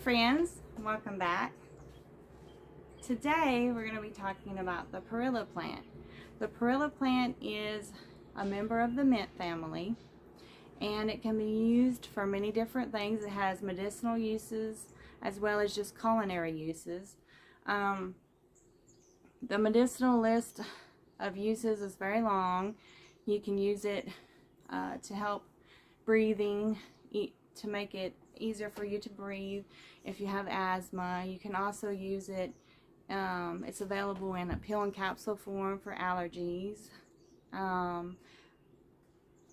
friends, welcome back. Today we're going to be talking about the Perilla plant. The Perilla plant is a member of the mint family, and it can be used for many different things. It has medicinal uses as well as just culinary uses. The medicinal list of uses is very long. You can use it to help breathing, to make it easier for you to breathe if you have asthma. You can also use it, it's available in a pill and capsule form for allergies.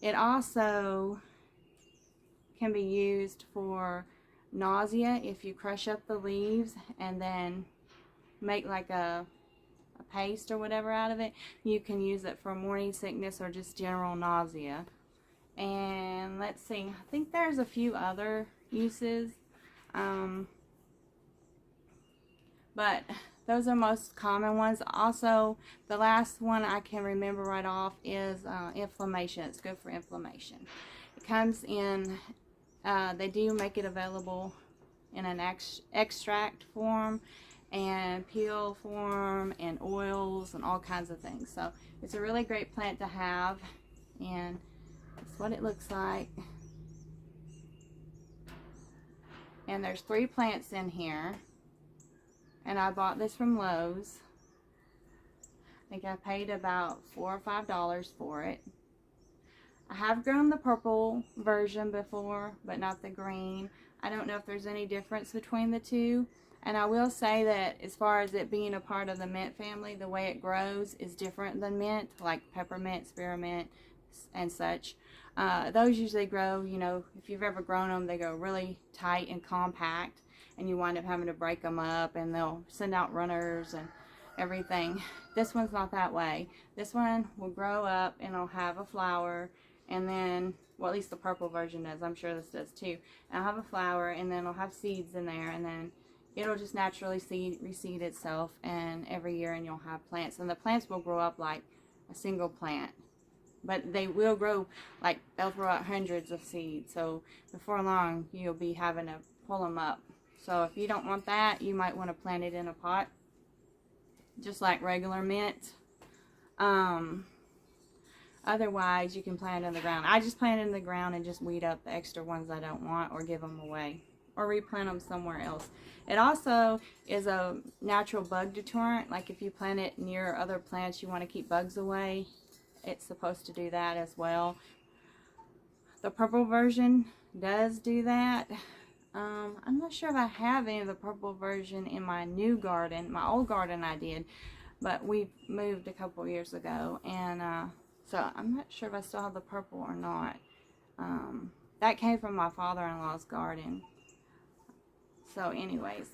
It also can be used for nausea. If you crush up the leaves and then make like a paste or whatever out of it, you can use it for morning sickness or just general nausea. And let's see, I think there's a few other uses, but those are most common ones. Also, the last one I can remember right off is inflammation. It's good for inflammation. It comes in, they do make it available in an extract form and peel form and oils and all kinds of things. So it's a really great plant to have, and that's what it looks like. And there's 3 plants in here, and I bought this from Lowe's. I think I paid about $4 or $5 for it. I have grown the purple version before, but not the green. I don't know if there's any difference between the two. And I will say that as far as it being a part of the mint family, the way it grows is different than mint, like peppermint, spearmint, and such. Those usually grow, you know, if you've ever grown them, they go really tight and compact, and you wind up having to break them up, and they'll send out runners and everything. This one's not that way. This one will grow up and it'll have a flower, and then, well, at least the purple version does. I'm sure this does too. And it'll have a flower, and then it'll have seeds in there, and then it'll just naturally reseed itself, and every year, and you'll have plants. And the plants will grow up like a single plant, but they will grow, like, they'll throw out hundreds of seeds. So before long, you'll be having to pull them up. So if you don't want that, you might want to plant it in a pot, just like regular mint. Otherwise, you can plant it in the ground. I just plant it in the ground and just weed up the extra ones I don't want, or give them away, or replant them somewhere else. It also is a natural bug deterrent. Like if you plant it near other plants you want to keep bugs away, it's supposed to do that as well. The purple version does do that. I'm not sure if I have any of the purple version in my new garden. My old garden I did, but we moved a couple years ago, and so I'm not sure if I still have the purple or not. That came from my father-in-law's garden. So anyways,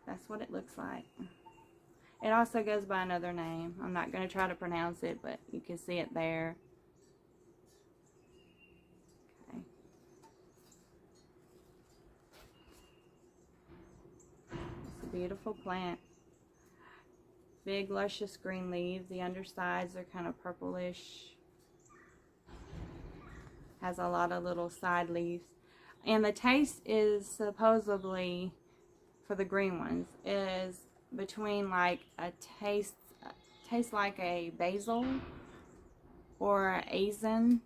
that's what it looks like. It also goes by another name. I'm not going to try to pronounce it, but you can see it there. Okay. It's a beautiful plant. Big, luscious green leaves. The undersides are kind of purplish. Has a lot of little side leaves. And the taste is supposedly, for the green ones, is between like tastes like a basil or Asian,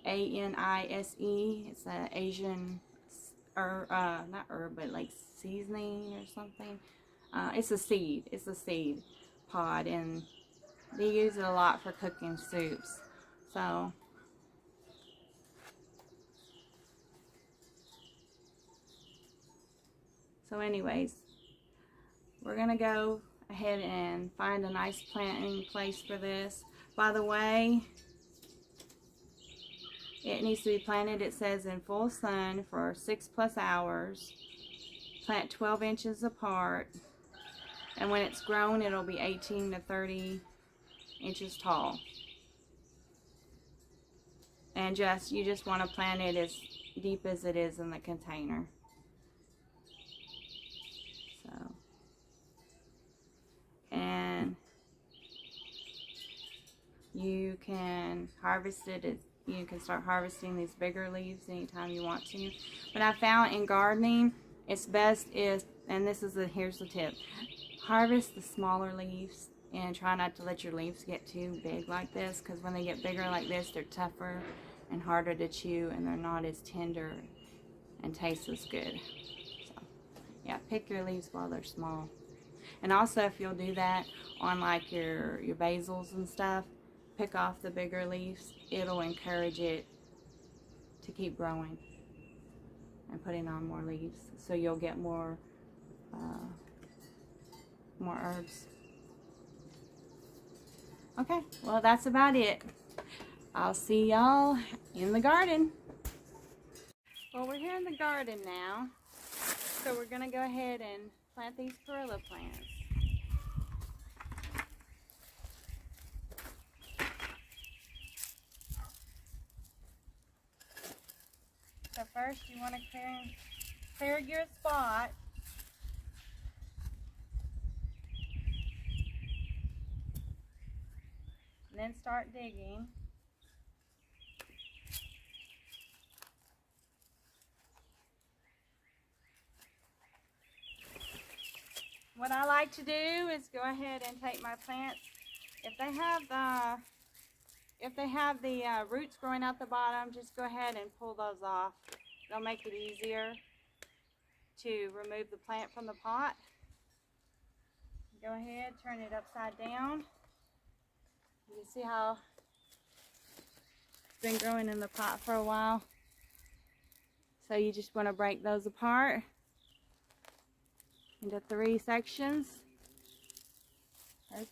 A-N-I-S-E. It's an Asian, not herb, but like seasoning or something. It's a seed. It's a seed pod, and they use it a lot for cooking soups. So anyways, we're going to go ahead and find a nice planting place for this. By the way, it needs to be planted, it says, in full sun for 6+ hours. Plant 12 inches apart. And when it's grown, it'll be 18 to 30 inches tall. And you just want to plant it as deep as it is in the container. And you can harvest it. You can start harvesting these bigger leaves anytime you want to. But I found in gardening, it's best is, and here's the tip, harvest the smaller leaves and try not to let your leaves get too big like this, because when they get bigger like this, they're tougher and harder to chew, and they're not as tender and taste as good. So yeah, pick your leaves while they're small. And also, if you'll do that on like your basils and stuff, pick off the bigger leaves. It'll encourage it to keep growing and putting on more leaves, so you'll get more herbs. Okay, well, that's about it. I'll see y'all in the garden. Well, we're here in the garden now, so we're gonna go ahead and plant these Perilla plants. So first you want to clear your spot. And then start digging. What I like to do is go ahead and take my plants. If they have the roots growing out the bottom, just go ahead and pull those off. It'll make it easier to remove the plant from the pot. Go ahead, turn it upside down. You can see how it's been growing in the pot for a while. So you just want to break those apart into 3 sections. There's